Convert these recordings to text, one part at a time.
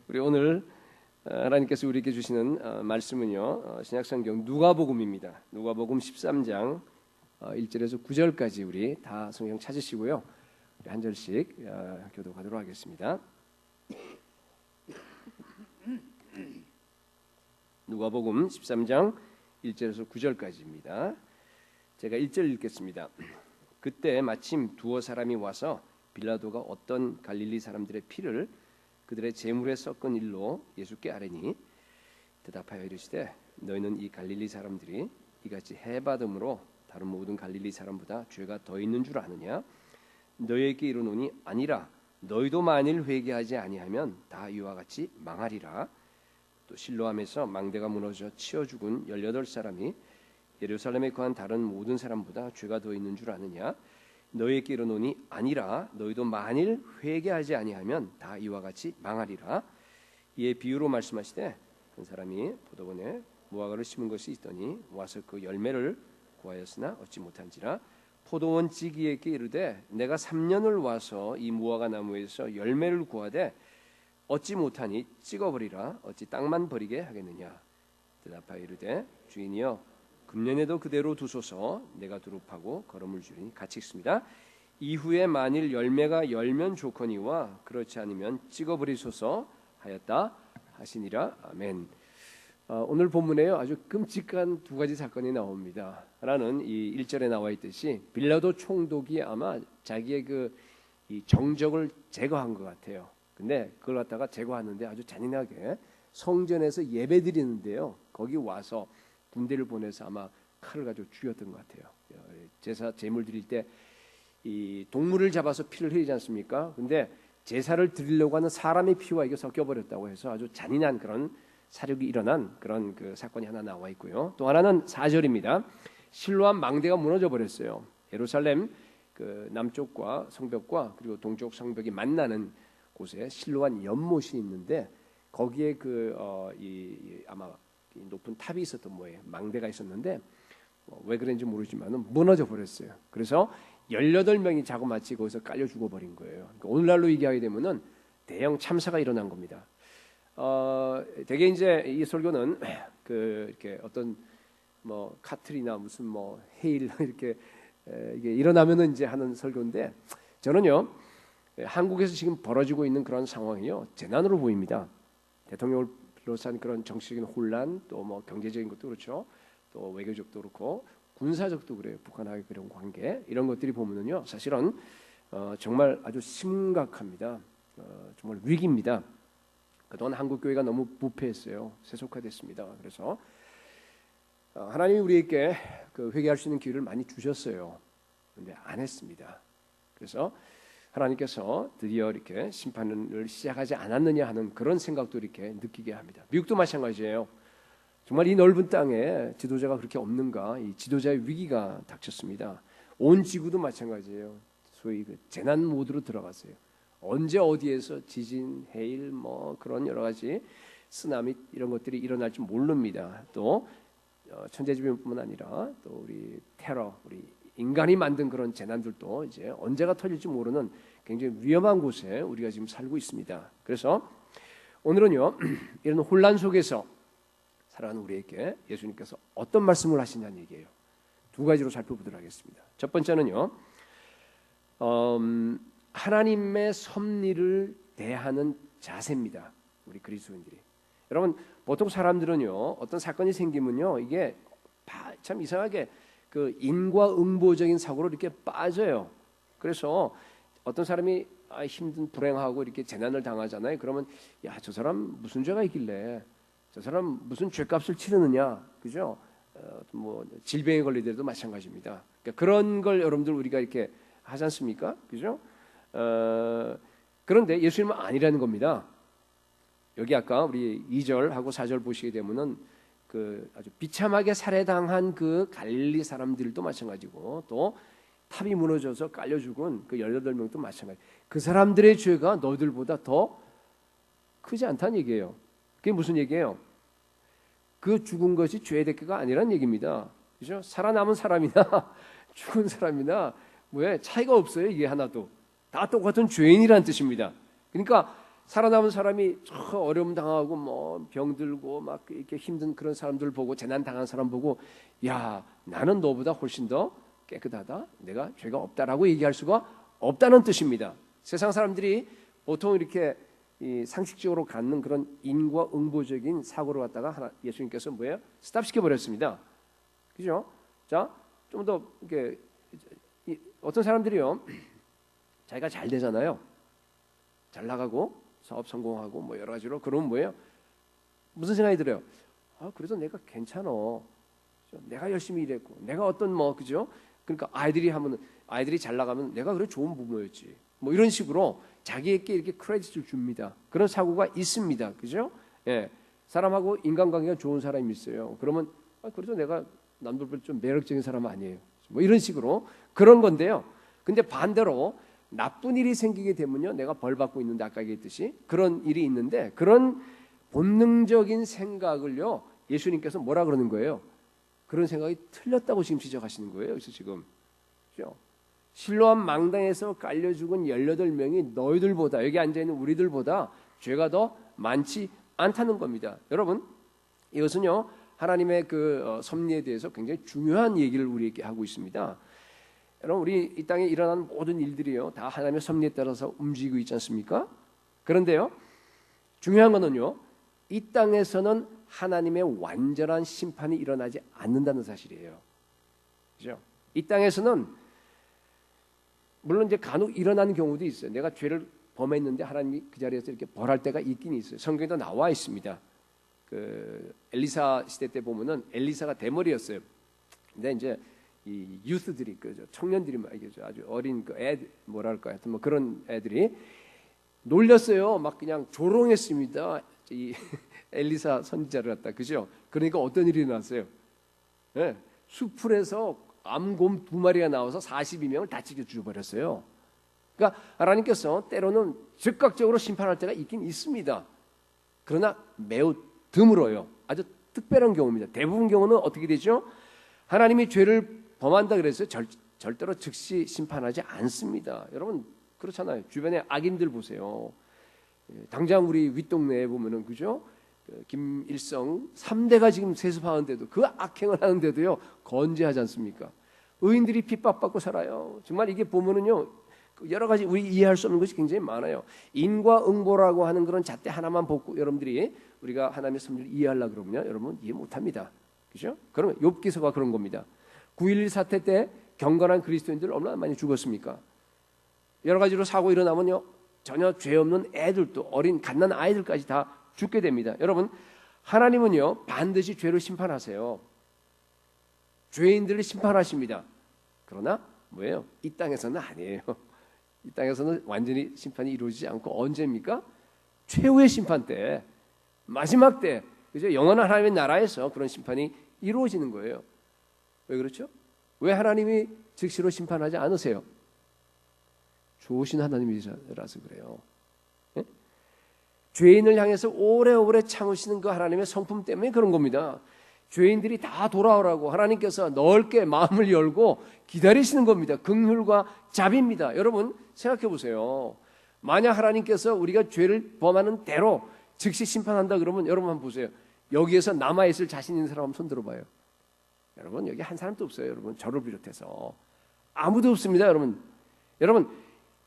우리 오늘 하나님께서 우리에게 주시는 말씀은요, 신약성경 누가복음입니다. 누가복음 13장 1절에서 9절까지 우리 다 성경 찾으시고요, 우리 한 절씩 교독하도록 하겠습니다. 누가복음 13장 1절에서 9절까지입니다. 제가 1절 읽겠습니다. 그때 마침 두어 사람이 와서 빌라도가 어떤 갈릴리 사람들의 피를 그들의 제물에 섞은 일로 예수께 아뢰니 대답하여 이르시되 너희는 이 갈릴리 사람들이 이같이 해받음으로 다른 모든 갈릴리 사람보다 죄가 더 있는 줄 아느냐? 너희에게 이르노니 아니라 너희도 만일 회개하지 아니하면 다 이와 같이 망하리라. 또 실로암에서 망대가 무너져 치어 죽은 18사람이 예루살렘에 거한 다른 모든 사람보다 죄가 더 있는 줄 아느냐? 너희에게 이르노니 아니라 너희도 만일 회개하지 아니하면 다 이와 같이 망하리라. 이에 비유로 말씀하시되 한 사람이 포도원에 무화과를 심은 것이 있더니 와서 그 열매를 구하였으나 얻지 못한지라. 포도원 지기에게 이르되 내가 3년을 와서 이 무화과 나무에서 열매를 구하되 얻지 못하니 찍어버리라. 어찌 땅만 버리게 하겠느냐? 대답하여 이르되 주인이여 금년에도 그대로 두소서. 내가 두릅하고 거름을 주리니 같이 있습니다. 이후에 만일 열매가 열면 좋거니와 그렇지 않으면 찍어버리소서 하였다 하시니라. 아멘. 오늘 본문에요, 아주 끔찍한 두 가지 사건이 나옵니다. 하나는 이 1절에 나와 있듯이 빌라도 총독이 아마 자기의 이 정적을 제거한 것 같아요. 근데 그걸 갖다가 제거하는데 아주 잔인하게 성전에서 예배 드리는데요, 거기 와서 군대를 보내서 아마 칼을 가지고 죽였던 것 같아요. 제사 제물 드릴 때 이 동물을 잡아서 피를 흘리지 않습니까? 근데 제사를 드리려고 하는 사람의 피와 이게 섞여 버렸다고 해서 아주 잔인한 그런 사륙이 일어난 그런 그 사건이 하나 나와 있고요. 또 하나는 4절입니다. 실로암 망대가 무너져 버렸어요. 예루살렘 그 남쪽과 성벽과 그리고 동쪽 성벽이 만나는 곳에 실로암 연못이 있는데 거기에 아마 높은 탑이 있었던 모양이에요. 망대가 있었는데 왜 그런지 모르지만 무너져 버렸어요. 그래서 18명이 자그마치 거기서 깔려 죽어버린 거예요. 그러니까 오늘날로 얘기하게 되면은 대형 참사가 일어난 겁니다. 되게 이제 이 설교는 이렇게 어떤 카트리나 무슨 헤일 이렇게 이게 일어나면은 이제 하는 설교인데, 저는요 한국에서 지금 벌어지고 있는 그런 상황이요 재난으로 보입니다. 대통령을 비롯한 그런 정치적인 혼란, 또 경제적인 것도 그렇죠, 또 외교적도 그렇고 군사적도 그래요. 북한하고 그런 관계, 이런 것들이 보면은요 사실은 정말 아주 심각합니다. 정말 위기입니다. 그동안 한국 교회가 너무 부패했어요. 세속화됐습니다. 그래서 하나님이 우리에게 회개할 수 있는 기회를 많이 주셨어요. 그런데 안 했습니다. 그래서 하나님께서 드디어 이렇게 심판을 시작하지 않았느냐 하는 그런 생각도 이렇게 느끼게 합니다. 미국도 마찬가지예요. 정말 이 넓은 땅에 지도자가 그렇게 없는가, 이 지도자의 위기가 닥쳤습니다. 온 지구도 마찬가지예요. 소위 재난 모드로 들어갔어요. 언제 어디에서 지진, 해일, 그런 여러 가지 쓰나미 이런 것들이 일어날지 모릅니다. 또 천재지변뿐만 아니라 또 우리 테러, 우리 인간이 만든 그런 재난들도 이제 언제가 터질지 모르는 굉장히 위험한 곳에 우리가 지금 살고 있습니다. 그래서 오늘은요 이런 혼란 속에서 살아가는 우리에게 예수님께서 어떤 말씀을 하시냐는 얘기예요. 두 가지로 살펴보도록 하겠습니다. 첫 번째는요, 하나님의 섭리를 대하는 자세입니다. 우리 그리스도인들이. 여러분, 보통 사람들은요 어떤 사건이 생기면요 이게 참 이상하게 인과응보적인 사고로 이렇게 빠져요. 그래서 어떤 사람이 힘든 불행하고 이렇게 재난을 당하잖아요. 그러면 야, 저 사람 무슨 죄가 있길래 저 사람 무슨 죄값을 치르느냐, 그죠? 질병에 걸리더라도 마찬가지입니다. 그러니까 그런 걸 여러분들 우리가 이렇게 하지 않습니까? 그죠? 그런데 예수님은 아니라는 겁니다. 여기 아까 우리 2절하고 4절 보시게 되면은 아주 비참하게 살해당한 그 갈릴리 사람들도 마찬가지고, 또 탑이 무너져서 깔려 죽은 그 18명도 마찬가지. 그 사람들의 죄가 너희들보다 더 크지 않다는 얘기예요. 그게 무슨 얘기예요? 그 죽은 것이 죄의 대가가 아니라는 얘기입니다. 그죠? 살아남은 사람이나 죽은 사람이나 차이가 없어요. 이게 하나도 다 똑같은 죄인이라는 뜻입니다. 그러니까 살아남은 사람이 저 어려움 당하고 뭐 병들고 막 이렇게 힘든 그런 사람들 보고 재난 당한 사람 보고 야 나는 너보다 훨씬 더 깨끗하다. 내가 죄가 없다라고 얘기할 수가 없다는 뜻입니다. 세상 사람들이 보통 이렇게 이 상식적으로 갖는 그런 인과응보적인 사고를 갖다가 예수님께서 뭐예요? 스탑시켜 버렸습니다. 그죠? 자, 좀 더 이렇게 어떤 사람들이요, 자기가 잘 되잖아요. 잘 나가고 사업 성공하고 뭐 여러 가지로 그러면 뭐예요? 무슨 생각이 들어요? 아, 그래도 내가 괜찮아. 내가 열심히 일했고, 내가 어떤 뭐 그죠? 그러니까 아이들이 잘 나가면 내가 그래 좋은 부모였지. 뭐 이런 식으로 자기에게 이렇게 크레딧을 줍니다. 그런 사고가 있습니다. 그죠? 예. 사람하고 인간관계가 좋은 사람이 있어요. 그러면 아, 그래도 내가 남들보다 좀 매력적인 사람 아니에요. 뭐 이런 식으로 그런 건데요. 근데 반대로 나쁜 일이 생기게 되면요, 내가 벌 받고 있는데 아까 얘기했듯이 그런 일이 있는데 그런 본능적인 생각을요, 예수님께서 뭐라 그러는 거예요? 그런 생각이 틀렸다고 지금 지적하시는 거예요. 그래서 지금 그렇죠? 실로암 망당에서 깔려 죽은 18명이 너희들보다 여기 앉아 있는 우리들보다 죄가 더 많지 않다는 겁니다. 여러분, 이것은요 하나님의 그 섭리에 대해서 굉장히 중요한 얘기를 우리에게 하고 있습니다. 여러분, 우리 이 땅에 일어나는 모든 일들이요 다 하나님의 섭리에 따라서 움직이고 있지 않습니까? 그런데요, 중요한 거는요, 이 땅에서는 하나님의 완전한 심판이 일어나지 않는다는 사실이에요. 그죠? 이 땅에서는 물론 이제 간혹 일어나는 경우도 있어요. 내가 죄를 범했는데 하나님이 그 자리에서 이렇게 벌할 때가 있긴 있어요. 성경에도 나와 있습니다. 그 엘리사 시대 때 보면은 엘리사가 대머리였어요. 근데 이제 이 유스들이 그 청년들이 막 이게 아주 어린 그 애들 뭐랄까 하여튼 뭐 그런 애들이 놀렸어요. 막 그냥 조롱했습니다. 이 엘리사 선지자를 갖다. 그죠? 그러니까 어떤 일이 일어났어요? 네, 수풀에서 암곰 2마리가 나와서 42명을 다 찢어 죽여버렸어요. 그러니까 하나님께서 때로는 즉각적으로 심판할 때가 있긴 있습니다. 그러나 매우 드물어요. 아주 특별한 경우입니다. 대부분 경우는 어떻게 되죠? 하나님이 죄를 범한다 그랬어요. 절대로 즉시 심판하지 않습니다. 여러분 그렇잖아요. 주변에 악인들 보세요. 당장 우리 윗동네에 보면은 그죠? 김일성 3대가 지금 세습하는데도 그 악행을 하는데도요 건재하지 않습니까? 의인들이 핍박받고 살아요. 정말 이게 보면은요 여러 가지 우리 이해할 수 없는 것이 굉장히 많아요. 인과응보라고 하는 그런 잣대 하나만 보고 여러분들이 우리가 하나님의 섭리를 이해하려고 그러면요 여러분 이해 못합니다. 그죠? 그러면 욥기서가 그런 겁니다. 9.11 사태 때 경건한 그리스도인들 얼마나 많이 죽었습니까? 여러 가지로 사고 일어나면요 전혀 죄 없는 애들도 어린 갓난 아이들까지 다 죽게 됩니다. 여러분 하나님은요 반드시 죄를 심판하세요. 죄인들을 심판하십니다. 그러나 뭐예요? 이 땅에서는 아니에요. 이 땅에서는 완전히 심판이 이루어지지 않고 언제입니까? 최후의 심판 때, 마지막 때, 그죠? 영원한 하나님의 나라에서 그런 심판이 이루어지는 거예요. 왜 그렇죠? 왜 하나님이 즉시로 심판하지 않으세요? 좋으신 하나님이라서 그래요. 예? 죄인을 향해서 오래오래 참으시는 그 하나님의 성품 때문에 그런 겁니다. 죄인들이 다 돌아오라고 하나님께서 넓게 마음을 열고 기다리시는 겁니다. 긍휼과 자비입니다. 여러분 생각해 보세요. 만약 하나님께서 우리가 죄를 범하는 대로 즉시 심판한다 그러면 여러분 한번 보세요. 여기에서 남아있을 자신 있는 사람 한번 손 들어봐요. 여러분 여기 한 사람도 없어요. 여러분 저를 비롯해서 아무도 없습니다. 여러분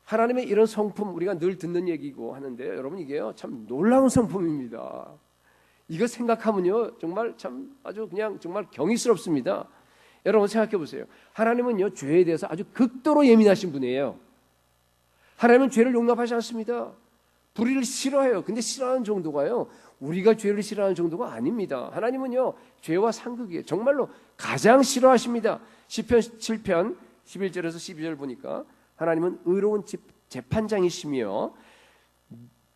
하나님의 이런 성품 우리가 늘 듣는 얘기고 하는데요. 여러분 이게요 참 놀라운 성품입니다. 이거 생각하면요 정말 참 아주 그냥 정말 경이스럽습니다. 여러분 생각해 보세요. 하나님은요 죄에 대해서 아주 극도로 예민하신 분이에요. 하나님은 죄를 용납하지 않습니다. 불의를 싫어해요. 근데 싫어하는 정도가요 우리가 죄를 싫어하는 정도가 아닙니다. 하나님은요 죄와 상극이에요. 정말로 가장 싫어하십니다. 시편 7편 11절에서 12절 보니까 하나님은 의로운 재판장이시며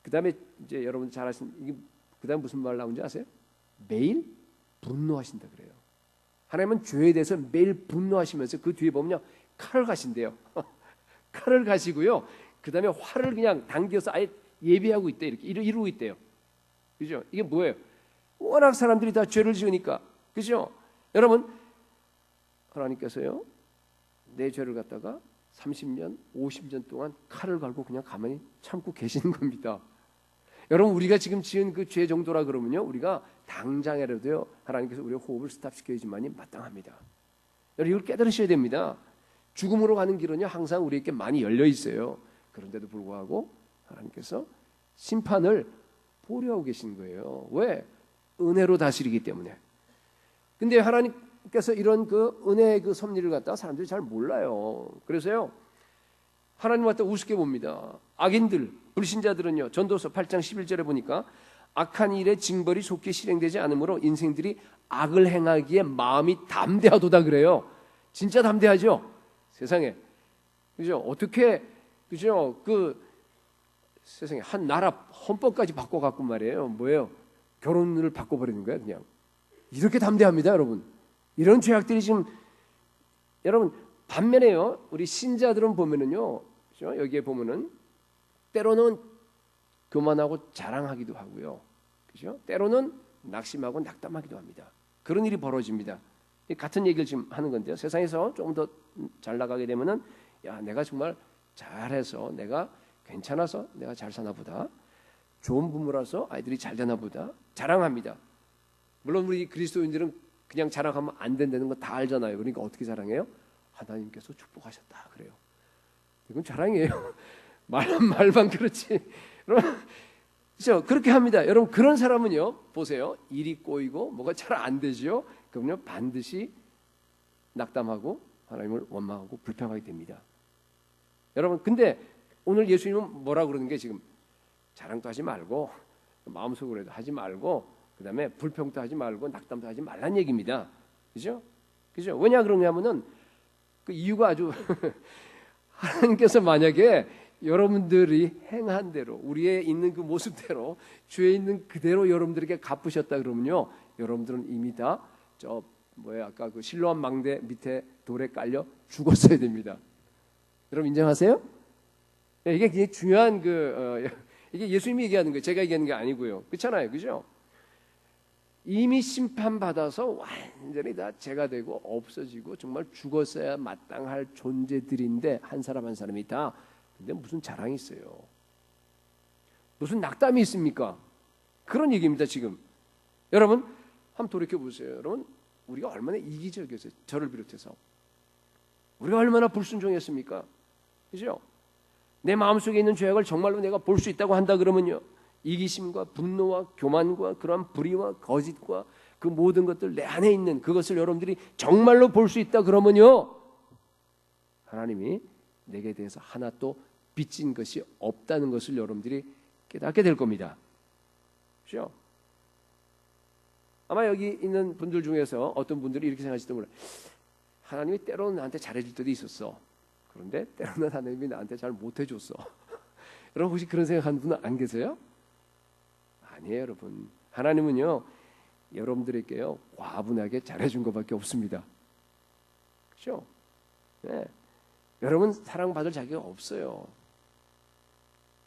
그 다음에 이제 여러분 잘 아시는 이게 그 다음 무슨 말 나온지 아세요? 매일 분노하신다 그래요. 하나님은 죄에 대해서 매일 분노하시면서 그 뒤에 보면요 칼을 가신대요. 칼을 가시고요 그 다음에 활을 그냥 당겨서 아예 예비하고 있대. 이렇게 이루고 있대요. 그죠? 이게 뭐예요? 워낙 사람들이 다 죄를 지으니까. 그죠? 여러분 하나님께서요 내 죄를 갖다가 30년 50년 동안 칼을 갈고 그냥 가만히 참고 계시는 겁니다. 여러분 우리가 지금 지은 그 죄 정도라 그러면요, 우리가 당장이라도요 하나님께서 우리의 호흡을 스탑시켜야지만이 마땅합니다. 여러분 이걸 깨달으셔야 됩니다. 죽음으로 가는 길은요 항상 우리에게 많이 열려 있어요. 그런데도 불구하고 하나님께서 심판을 보류하고 계신 거예요. 왜? 은혜로 다스리기 때문에. 근데 하나님께서 이런 그 은혜의 그 섭리를 갖다가 사람들이 잘 몰라요. 그래서요 하나님을 갖다 우습게 봅니다. 악인들, 불신자들은요 전도서 8장 11절에 보니까 악한 일의 징벌이 속히 실행되지 않으므로 인생들이 악을 행하기에 마음이 담대하도다 그래요. 진짜 담대하죠. 세상에, 그죠? 어떻게, 그죠? 그 세상에 한 나라 헌법까지 바꿔갖고 말이에요. 뭐예요? 결혼을 바꿔버리는 거야 그냥. 이렇게 담대합니다, 여러분. 이런 죄악들이 지금 여러분 반면에요. 우리 신자들은 보면은요, 그죠? 여기에 보면은 때로는 교만하고 자랑하기도 하고요, 그죠? 때로는 낙심하고 낙담하기도 합니다. 그런 일이 벌어집니다. 같은 얘기를 지금 하는 건데요. 세상에서 조금 더 잘 나가게 되면은 야, 내가 정말 잘해서, 내가 괜찮아서, 내가 잘 사나 보다, 좋은 부모라서 아이들이 잘 되나 보다 자랑합니다. 물론 우리 그리스도인들은 그냥 자랑하면 안 된다는 거 다 알잖아요. 그러니까 어떻게 자랑해요? 하나님께서 축복하셨다 그래요. 이건 자랑이에요. 말만 그렇지. 그렇죠? 그렇게 합니다. 여러분 그런 사람은요, 보세요. 일이 꼬이고 뭐가 잘 안 되죠. 그럼요 반드시 낙담하고 하나님을 원망하고 불평하게 됩니다. 여러분 근데 오늘 예수님은 뭐라 그러는 게, 지금 자랑도 하지 말고 마음속으로도 하지 말고 그다음에 불평도 하지 말고 낙담도 하지 말란 얘기입니다. 그죠? 그죠? 왜냐 그러냐면은 그 이유가 아주 하나님께서 만약에 여러분들이 행한 대로, 우리의 있는 그 모습대로, 주에 있는 그대로 여러분들에게 갚으셨다 그러면요, 여러분들은 이미 다 저 아까 그 실로암 망대 밑에 돌에 깔려 죽었어야 됩니다. 여러분 인정하세요? 이게 굉장히 중요한 이게 예수님이 얘기하는 거예요. 제가 얘기하는 게 아니고요. 그렇잖아요, 그죠? 이미 심판받아서 완전히 다 죄가 되고 없어지고 정말 죽었어야 마땅할 존재들인데 한 사람 한 사람이 다. 근데 무슨 자랑이 있어요? 무슨 낙담이 있습니까? 그런 얘기입니다 지금. 여러분 한번 돌이켜 보세요. 여러분 우리가 얼마나 이기적이었어요. 저를 비롯해서 우리가 얼마나 불순종했습니까? 그죠? 내 마음속에 있는 죄악을 정말로 내가 볼 수 있다고 한다 그러면요, 이기심과 분노와 교만과 그러한 불의와 거짓과 그 모든 것들 내 안에 있는 그것을 여러분들이 정말로 볼 수 있다 그러면요, 하나님이 내게 대해서 하나 또 빚진 것이 없다는 것을 여러분들이 깨닫게 될 겁니다. 그렇죠? 아마 여기 있는 분들 중에서 어떤 분들이 이렇게 생각하실지도 몰라요. 하나님이 때로는 나한테 잘해줄 때도 있었어. 그런데 때로는 하나님이 나한테 잘 못해줬어. 여러분 혹시 그런 생각하는 분은 안 계세요? 아니에요, 여러분. 하나님은요 여러분들에게요 과분하게 잘해준 것밖에 없습니다. 그렇죠? 네. 여러분 사랑받을 자격이 없어요.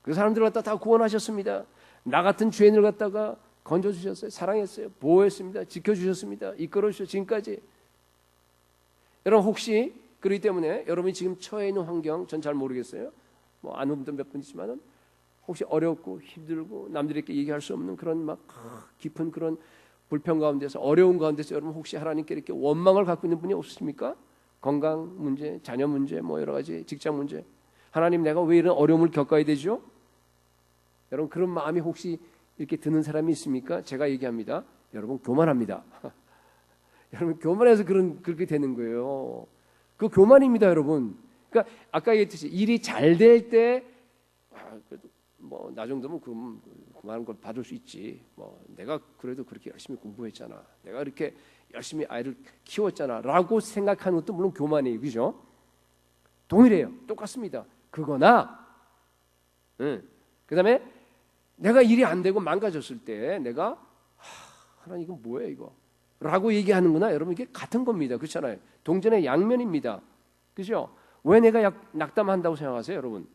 그 사람들을 갖다 다 구원하셨습니다. 나 같은 죄인을 갖다가 건져주셨어요. 사랑했어요. 보호했습니다. 지켜주셨습니다. 이끌어주셨어요. 지금까지. 여러분 혹시 그렇기 때문에 여러분이 지금 처해 있는 환경 전 잘 모르겠어요. 뭐 아는 분들 몇 분 있지만은 혹시 어렵고 힘들고 남들에게 얘기할 수 없는 그런 막 깊은 그런 불평 가운데서, 어려운 가운데서 여러분 혹시 하나님께 이렇게 원망을 갖고 있는 분이 없으십니까? 건강 문제, 자녀 문제, 뭐 여러 가지 직장 문제. 하나님 내가 왜 이런 어려움을 겪어야 되죠? 여러분 그런 마음이 혹시 이렇게 드는 사람이 있습니까? 제가 얘기합니다. 여러분 교만합니다. 여러분 교만해서 그렇게 되는 거예요. 그 교만입니다, 여러분. 그러니까 아까 얘기했듯이 일이 잘 될 때 뭐 나 정도면 그만한 걸 받을 수 있지. 뭐 내가 그래도 그렇게 열심히 공부했잖아. 내가 이렇게 열심히 아이를 키웠잖아라고 생각하는 것도 물론 교만이에요, 그죠? 동일해요, 똑같습니다. 그거나, 그다음에 내가 일이 안 되고 망가졌을 때 내가 하나님 이건 뭐야 이거?라고 얘기하는구나. 여러분 이게 같은 겁니다, 그렇잖아요. 동전의 양면입니다, 그죠? 왜 내가 낙담한다고 생각하세요, 여러분?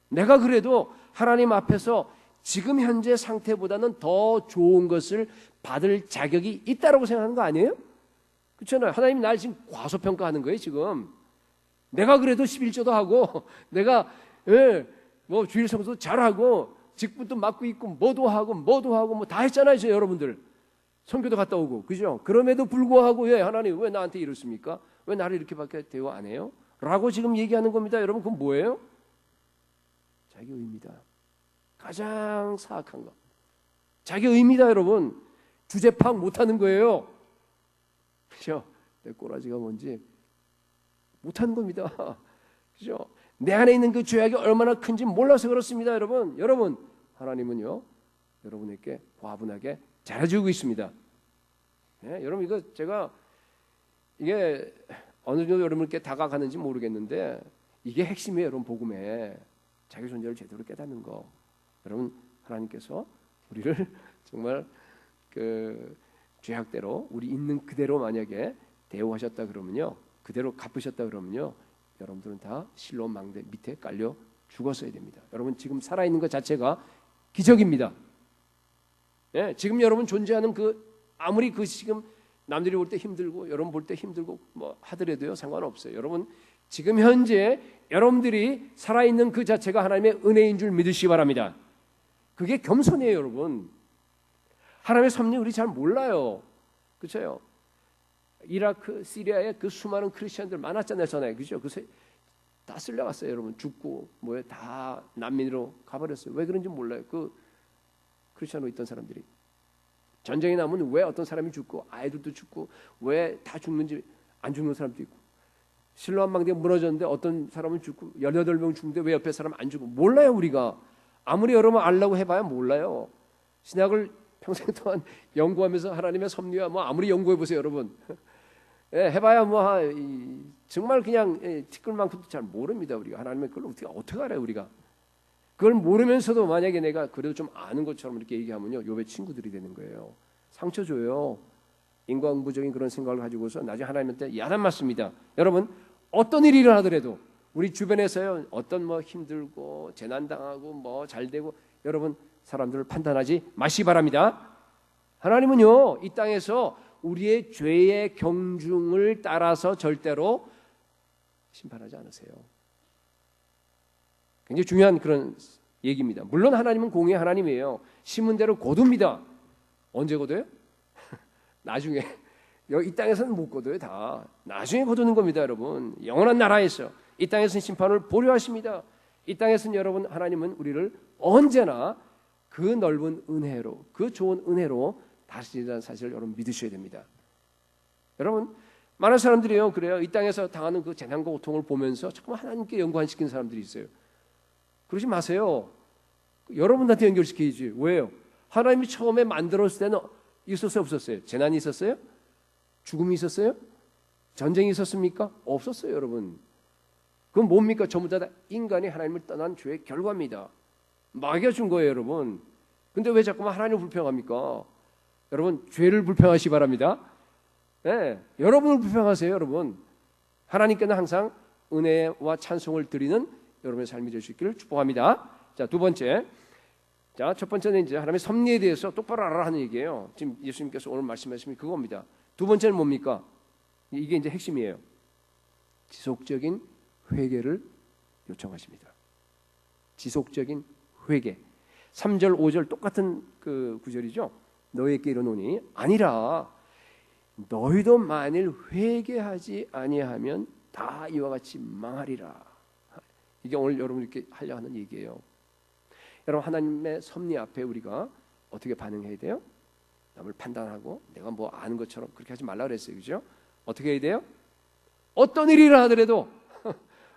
내가 그래도 하나님 앞에서 지금 현재 상태보다는 더 좋은 것을 받을 자격이 있다라고 생각하는 거 아니에요? 그렇잖아요. 하나님이 날 지금 과소평가하는 거예요, 지금. 내가 그래도 11조도 하고 내가 뭐 주일 성수도 잘하고 직분도 맡고 있고 뭐도 하고 뭐 다 했잖아요, 저 여러분들. 선교도 갔다 오고, 그죠? 그럼에도 불구하고 왜 하나님 왜 나한테 이렇습니까? 왜 나를 이렇게밖에 대우 안 해요? 라고 지금 얘기하는 겁니다. 여러분, 그건 뭐예요? 자기 의입니다. 가장 사악한 거. 자기 의입니다, 여러분. 주제 파악 못하는 거예요. 그죠? 내 꼬라지가 뭔지 못하는 겁니다. 그죠? 내 안에 있는 그 죄악이 얼마나 큰지 몰라서 그렇습니다, 여러분. 여러분, 하나님은요, 여러분에게 과분하게 잘해주고 있습니다. 네, 여러분, 이거 제가 이게 어느 정도 여러분께 다가가는지 모르겠는데 이게 핵심이에요, 여러분. 복음에 자기 존재를 제대로 깨닫는 거. 여러분, 하나님께서 우리를 정말 그 죄악대로 우리 있는 그대로 만약에 대우하셨다 그러면요, 그대로 갚으셨다 그러면요, 여러분들은 다 실로암 망대 밑에 깔려 죽었어야 됩니다. 여러분, 지금 살아있는 것 자체가 기적입니다. 예, 지금 여러분 존재하는 그 아무리 그 지금 남들이 볼 때 힘들고 여러분 볼 때 힘들고 뭐 하더라도요, 상관없어요. 여러분, 지금 현재 여러분들이 살아있는 그 자체가 하나님의 은혜인 줄 믿으시기 바랍니다. 그게 겸손이에요, 여러분. 하나님의 섭리 우리 잘 몰라요. 그렇죠? 이라크, 시리아에 그 수많은 크리스천들 많았잖아요, 전에. 그죠? 다 쓸려갔어요, 여러분. 죽고 뭐에 다 난민으로 가버렸어요. 왜 그런지 몰라요. 그 크리스천으로 있던 사람들이. 전쟁이 나면 왜 어떤 사람이 죽고 아이들도 죽고 왜 다 죽는지 안 죽는 사람도 있고, 실로암 망대가 무너졌는데 어떤 사람은 죽고 18명 죽는데 왜 옆에 사람 안 죽고, 몰라요. 우리가 아무리 여러분 알라고 해봐야 몰라요. 신약을 평생 동안 연구하면서 하나님의 섭리와 뭐 아무리 연구해 보세요, 여러분. 예, 해봐야 뭐 정말 그냥 티끌만큼도 잘 모릅니다. 우리가 하나님의 그걸 어떻게 알아요, 우리가. 그걸 모르면서도 만약에 내가 그래도 좀 아는 것처럼 이렇게 얘기하면요, 욥의 친구들이 되는 거예요. 상처 줘요. 인과응보적인 그런 생각을 가지고서 나중에 하나님한테 야단 맞습니다. 여러분, 어떤 일이 일어나더라도 우리 주변에서요, 어떤 뭐 힘들고 재난 당하고 뭐 잘되고, 여러분 사람들을 판단하지 마시기 바랍니다. 하나님은요, 이 땅에서 우리의 죄의 경중을 따라서 절대로 심판하지 않으세요. 굉장히 중요한 그런 얘기입니다. 물론 하나님은 공의의 하나님이에요. 심은 대로 거둡니다. 언제 거둬요? 나중에. 이 땅에서는 못 거둬요. 다 나중에 거두는 겁니다, 여러분. 영원한 나라에서 이 땅에서는 심판을 보류하십니다. 이 땅에서는 여러분, 하나님은 우리를 언제나 그 넓은 은혜로, 그 좋은 은혜로 다스리라는 사실을 여러분 믿으셔야 됩니다. 여러분, 많은 사람들이요, 그래요. 이 땅에서 당하는 그 재난과 고통을 보면서 자꾸 하나님께 연관시키는 사람들이 있어요. 그러지 마세요. 여러분한테 연결시키지. 왜요? 하나님이 처음에 만들었을 때는 있었어요, 없었어요? 재난이 있었어요? 죽음이 있었어요? 전쟁이 있었습니까? 없었어요, 여러분. 그건 뭡니까? 전부 다 인간이 하나님을 떠난 죄의 결과입니다. 마귀가 준 거예요, 여러분. 근데 왜 자꾸만 하나님을 불평합니까? 여러분, 죄를 불평하시기 바랍니다. 네, 여러분을 불평하세요, 여러분. 하나님께는 항상 은혜와 찬송을 드리는 여러분의 삶이 될 수 있기를 축복합니다. 자, 두 번째. 자, 첫 번째는 이제 하나님의 섭리에 대해서 똑바로 알아라 하는 얘기예요. 지금 예수님께서 오늘 말씀하신 그겁니다. 두 번째는 뭡니까? 이게 이제 핵심이에요. 지속적인 회개를 요청하십니다. 지속적인 회개. 3절, 5절 똑같은 그 구절이죠. 너희에게 이르노니 아니라 너희도 만일 회개하지 아니하면 다 이와 같이 망하리라. 이게 오늘 여러분 이렇게 하려 하는 얘기예요. 여러분, 하나님의 섭리 앞에 우리가 어떻게 반응해야 돼요? 남을 판단하고 내가 뭐 아는 것처럼 그렇게 하지 말라 그랬어요, 그죠? 어떻게 해야 돼요? 어떤 일이 일어나더라도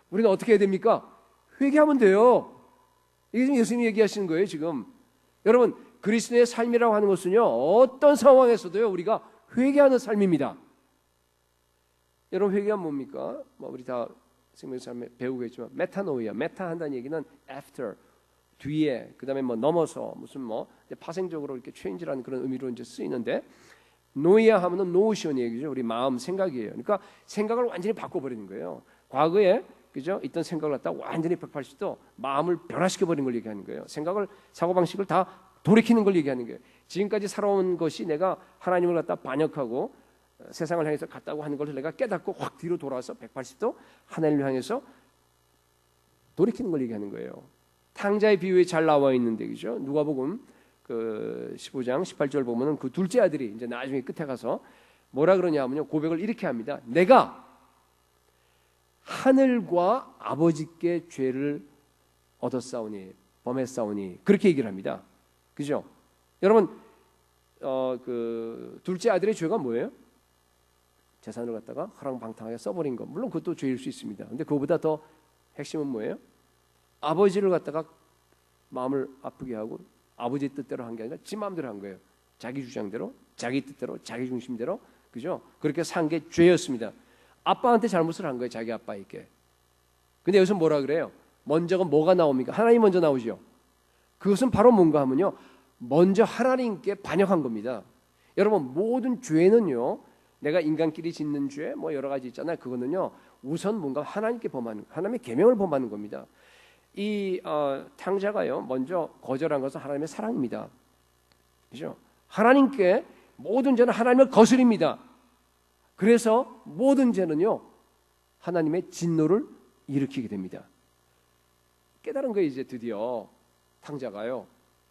우리는 어떻게 해야 됩니까? 회개하면 돼요. 이게 지금 예수님이 얘기하시는 거예요, 지금. 여러분, 그리스도의 삶이라고 하는 것은요, 어떤 상황에서도요, 우리가 회개하는 삶입니다. 여러분, 회개가 뭡니까? 뭐 우리 다 생명의 삶에 배우고 있지만, 메타노이아, 메타 한다는 얘기는 after, 뒤에, 그 다음에 뭐 넘어서, 무슨 뭐 파생적으로 이렇게 change라는 그런 의미로 이제 쓰이는데, 노이아 하면은 노션 얘기죠. 우리 마음, 생각이에요. 그러니까 생각을 완전히 바꿔버리는 거예요. 과거에 그죠? 있던 생각을 갖다 완전히 180도 마음을 변화시켜 버리는 걸 얘기하는 거예요. 생각을, 사고 방식을 다 돌이키는 걸 얘기하는 거예요. 지금까지 살아온 것이 내가 하나님을 갖다 반역하고 세상을 향해서 갔다고 하는 것을 내가 깨닫고 확 뒤로 돌아서 180도 하나님을 향해서 돌이키는 걸 얘기하는 거예요. 탕자의 비유에 잘 나와 있는데, 그죠? 누가복음 그 15장 18절 보면은 그 둘째 아들이 이제 나중에 끝에 가서 뭐라 그러냐면요, 고백을 이렇게 합니다. 내가 하늘과 아버지께 죄를 얻었사오니, 범했사오니, 그렇게 얘기를 합니다. 그죠? 여러분, 그 둘째 아들의 죄가 뭐예요? 재산을 갖다가 허랑방탕하게 써버린 것. 물론 그것도 죄일 수 있습니다. 근데 그거보다 더 핵심은 뭐예요? 아버지를 갖다가 마음을 아프게 하고 아버지 뜻대로 한 게 아니라 지 마음대로 한 거예요. 자기 주장대로, 자기 뜻대로, 자기 중심대로, 그죠? 그렇게 산 게 죄였습니다. 아빠한테 잘못을 한 거예요, 자기 아빠에게. 근데 여기서 뭐라 그래요? 먼저가 뭐가 나옵니까? 하나님 먼저 나오죠. 그것은 바로 뭔가 하면요, 먼저 하나님께 반역한 겁니다. 여러분, 모든 죄는요, 내가 인간끼리 짓는 죄, 뭐 여러 가지 있잖아요. 그거는요, 우선 뭔가 하나님께 범하는, 하나님의 계명을 범하는 겁니다. 이 탕자가요, 먼저 거절한 것은 하나님의 사랑입니다. 그죠? 하나님께 모든 죄는 하나님을 거스립니다. 그래서 모든 죄는요, 하나님의 진노를 일으키게 됩니다. 깨달은 거예요, 이제 드디어 탕자가요.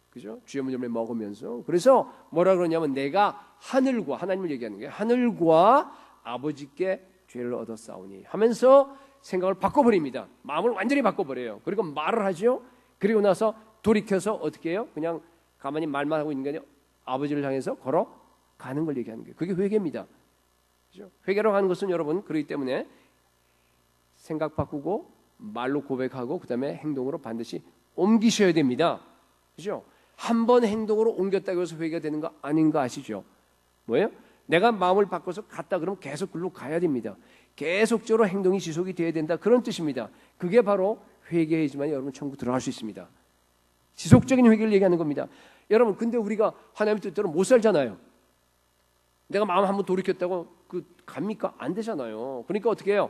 그죠? 주의 문제를 먹으면서. 그래서 뭐라 그러냐면 내가 하늘과, 하나님을 얘기하는 거예요. 하늘과 아버지께 죄를 얻었사오니 하면서 생각을 바꿔버립니다. 마음을 완전히 바꿔버려요. 그리고 말을 하죠. 그리고 나서 돌이켜서 어떻게 해요? 그냥 가만히 말만 하고 있는 게 아니라 아버지를 향해서 걸어가는 걸 얘기하는 거예요. 그게 회개입니다. 그죠? 회개라고 하는 것은 여러분, 그렇기 때문에 생각 바꾸고 말로 고백하고 그 다음에 행동으로 반드시 옮기셔야 됩니다. 그죠? 한 번 행동으로 옮겼다고 해서 회개가 되는 거 아닌 거 아시죠? 뭐예요? 내가 마음을 바꿔서 갔다 그러면 계속 글로 가야 됩니다. 계속적으로 행동이 지속이 돼야 된다, 그런 뜻입니다. 그게 바로 회개이지만 여러분 천국 들어갈 수 있습니다. 지속적인 회개를 얘기하는 겁니다. 여러분, 근데 우리가 하나님의 뜻대로 못 살잖아요. 내가 마음 한번 돌이켰다고 그 갑니까? 안 되잖아요. 그러니까 어떻게 해요?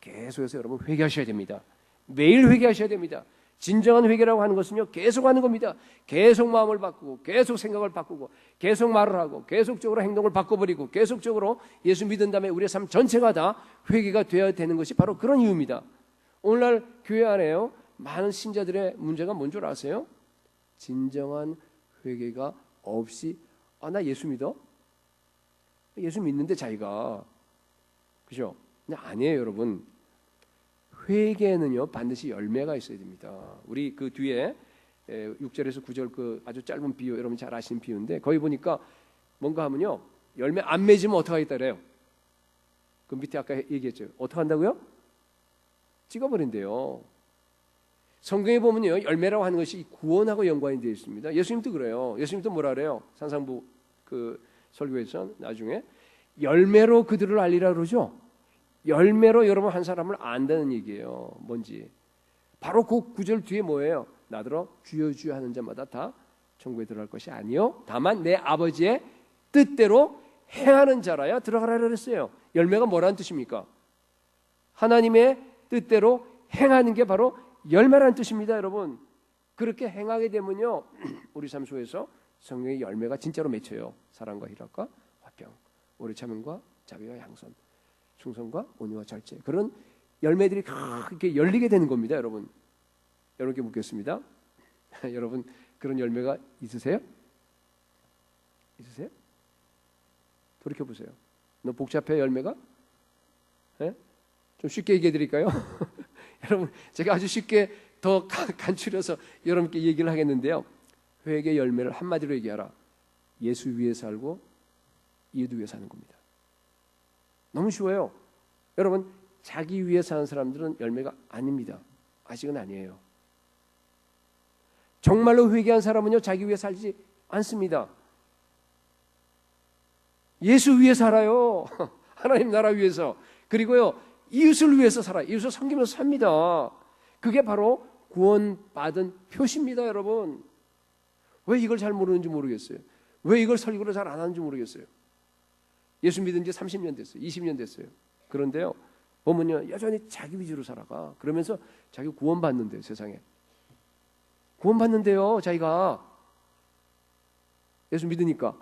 계속해서 여러분 회개하셔야 됩니다. 매일 회개하셔야 됩니다. 진정한 회개라고 하는 것은요, 계속 하는 겁니다. 계속 마음을 바꾸고, 계속 생각을 바꾸고, 계속 말을 하고, 계속적으로 행동을 바꿔버리고, 계속적으로 예수 믿은 다음에 우리의 삶 전체가 다 회개가 되어야 되는 것이 바로 그런 이유입니다. 오늘날 교회 안에요, 많은 신자들의 문제가 뭔 줄 아세요? 진정한 회개가 없이, 나 예수 믿어? 예수 믿는데 자기가, 그죠? 근데 아니에요, 여러분. 회개는요, 반드시 열매가 있어야 됩니다. 우리 그 뒤에 6절에서 9절 그 아주 짧은 비유, 여러분 잘 아시는 비유인데, 거기 보니까 뭔가 하면요, 열매 안 맺으면 어떻게 하겠다 그래요? 그 밑에 아까 얘기했죠. 어떻게 한다고요? 찍어버린대요. 성경에 보면요, 열매라고 하는 것이 구원하고 연관이 되어 있습니다. 예수님도 그래요. 예수님도 뭐라 그래요? 산상부 그 설교에서 나중에 열매로 그들을 알리라 그러죠. 열매로 여러분 한 사람을 안다는 얘기예요. 뭔지. 바로 그 구절 뒤에 뭐예요? 나더러 주여 주여 하는 자마다 다 천국에 들어갈 것이 아니요, 다만 내 아버지의 뜻대로 행하는 자라야 들어가라 그랬어요. 열매가 뭐라는 뜻입니까? 하나님의 뜻대로 행하는 게 바로 열매라는 뜻입니다, 여러분. 그렇게 행하게 되면요, 우리 삶 속에서 성령의 열매가 진짜로 맺혀요. 사랑과 희락과 화평, 오래 참음과 자비와 양선, 충성과 온유와 절제, 그런 열매들이 이렇게 열리게 되는 겁니다, 여러분. 여러분께 묻겠습니다. 여러분 그런 열매가 있으세요? 있으세요? 돌이켜 보세요. 너무 복잡해, 열매가? 네? 좀 쉽게 얘기해 드릴까요? 여러분, 제가 아주 쉽게 더 간추려서 여러분께 얘기를 하겠는데요. 회개 열매를 한마디로 얘기하라. 예수 위해 살고 이웃 위해 사는 겁니다. 너무 쉬워요. 여러분, 자기 위해 사는 사람들은 열매가 아닙니다. 아직은 아니에요. 정말로 회개한 사람은요, 자기 위해 살지 않습니다. 예수 위해 살아요. 하나님 나라 위해서. 그리고요, 이웃을 위해서 살아요. 이웃을 섬기면서 삽니다. 그게 바로 구원받은 표시입니다, 여러분. 왜 이걸 잘 모르는지 모르겠어요. 왜 이걸 설교를 잘 안 하는지 모르겠어요. 예수 믿은 지 30년 됐어요. 20년 됐어요. 그런데요, 보면요, 여전히 자기 위주로 살아가. 그러면서 자기 구원받는데요, 세상에. 구원받는데요, 자기가. 예수 믿으니까.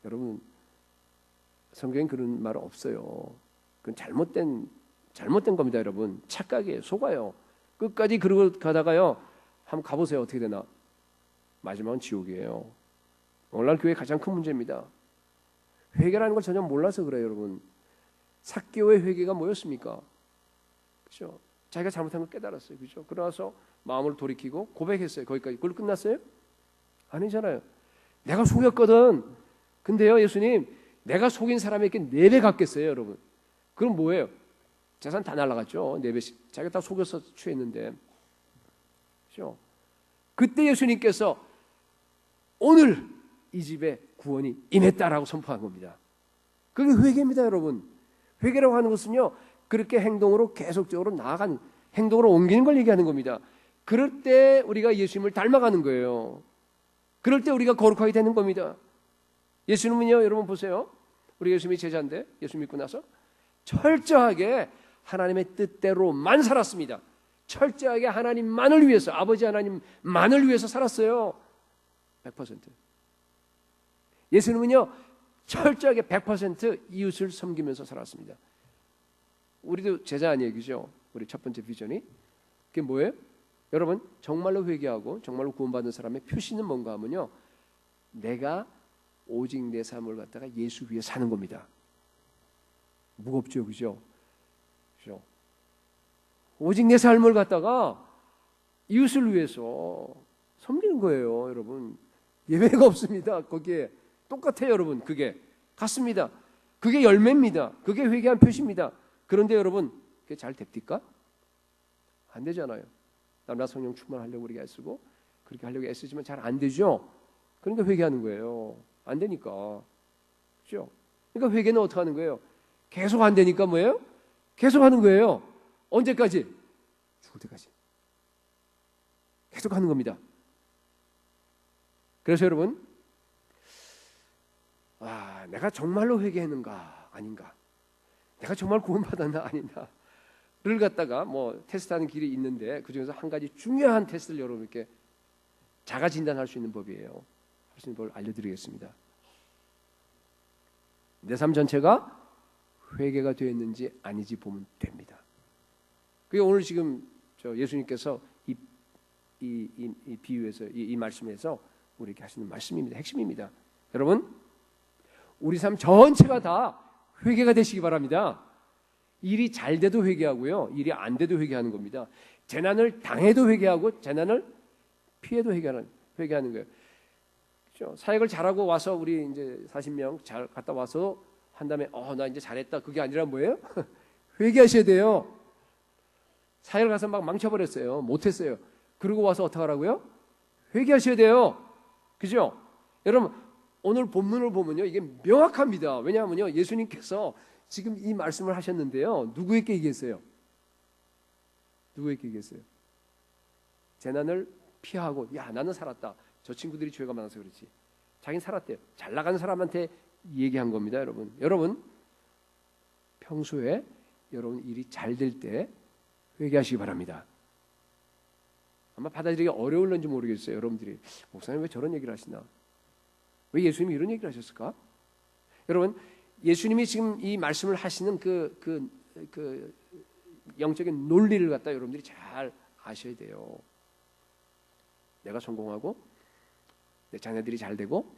여러분, 성경엔 그런 말 없어요. 그건 잘못된 겁니다, 여러분. 착각이에요, 속아요. 끝까지 그러고 가다가요, 한번 가보세요. 어떻게 되나? 마지막은 지옥이에요. 오늘날 교회의 가장 큰 문제입니다. 회개라는 걸 전혀 몰라서 그래요, 여러분. 삭개오의 회개가 뭐였습니까? 그렇죠? 자기가 잘못한 걸 깨달았어요. 그렇죠? 그러나서 마음을 돌이키고 고백했어요. 거기까지. 그걸 끝났어요? 아니잖아요. 내가 속였거든. 근데요, 예수님, 내가 속인 사람에게 4배 갚겠어요, 여러분. 그럼 뭐예요? 재산 다 날라갔죠. 4배씩. 자기가 다 속여서 취했는데. 그렇죠? 그때 예수님께서 오늘 이 집에 구원이 임했다라고 선포한 겁니다. 그게 회개입니다, 여러분. 회개라고 하는 것은요, 그렇게 행동으로 계속적으로 나아간, 행동으로 옮기는 걸 얘기하는 겁니다. 그럴 때 우리가 예수님을 닮아가는 거예요. 그럴 때 우리가 거룩하게 되는 겁니다. 예수님은요, 여러분 보세요. 우리 예수님이 제자인데, 예수 믿고 나서 철저하게 하나님의 뜻대로만 살았습니다. 철저하게 하나님만을 위해서, 아버지 하나님만을 위해서 살았어요. 100%. 예수님은요, 철저하게 100% 이웃을 섬기면서 살았습니다. 우리도 제자 아니에요, 그죠? 우리 첫 번째 비전이 그게 뭐예요? 여러분, 정말로 회개하고 정말로 구원받은 사람의 표시는 뭔가 하면요, 내가 오직 내 삶을 갖다가 예수 위해 사는 겁니다. 무겁죠, 그죠? 그죠? 오직 내 삶을 갖다가 이웃을 위해서 섬기는 거예요, 여러분. 예외가 없습니다. 거기에 똑같아요, 여러분. 그게 같습니다. 그게 열매입니다. 그게 회개한 표시입니다. 그런데 여러분, 그게 잘 됩니까? 안 되잖아요. 남자 성령 충만하려고 우리가 애쓰고 그렇게 하려고 애쓰지만 잘 안 되죠. 그러니까 회개하는 거예요. 안 되니까. 그렇죠? 그러니까 회개는 어떻게 하는 거예요? 계속 안 되니까 뭐예요? 계속 하는 거예요. 언제까지? 죽을 때까지. 계속 하는 겁니다. 그래서 여러분, 내가 정말로 회개했는가 아닌가, 내가 정말 구원받았나 아닌가를 갖다가 뭐 테스트하는 길이 있는데, 그 중에서 한 가지 중요한 테스트를 여러분께 자가 진단할 수 있는 법이에요. 할 수 있는 법을 알려드리겠습니다. 내 삶 전체가 회개가 되었는지 아닌지 보면 됩니다. 그게 오늘 지금 예수님께서 이 비유에서 이 말씀에서 우리에게 하시는 말씀입니다. 핵심입니다. 여러분, 우리 삶 전체가 다 회개가 되시기 바랍니다. 일이 잘 돼도 회개하고요, 일이 안 돼도 회개하는 겁니다. 재난을 당해도 회개하고 재난을 피해도 회개하는 거예요. 그렇죠? 사역을 잘하고 와서 우리 이제 40명 잘 갔다 와서 한 다음에 나 이제 잘했다, 그게 아니라 뭐예요? 회개하셔야 돼요. 사역을 가서 막 망쳐버렸어요. 못했어요. 그러고 와서 어떻게 하라고요? 회개하셔야 돼요. 그죠? 여러분, 오늘 본문을 보면요, 이게 명확합니다. 왜냐하면요, 예수님께서 지금 이 말씀을 하셨는데요, 누구에게 얘기했어요? 누구에게 얘기했어요? 재난을 피하고, 나는 살았다. 저 친구들이 죄가 많아서 그렇지. 자기는 살았대요. 잘 나가는 사람한테 얘기한 겁니다, 여러분. 여러분, 평소에 여러분 일이 잘 될 때 회개하시기 바랍니다. 아마 받아들이기 어려울는지 모르겠어요. 여러분들이 목사님 왜 저런 얘기를 하시나? 왜 예수님이 이런 얘기를 하셨을까? 여러분, 예수님이 지금 이 말씀을 하시는 그 영적인 논리를 갖다 여러분들이 잘 아셔야 돼요. 내가 성공하고 내 자녀들이 잘 되고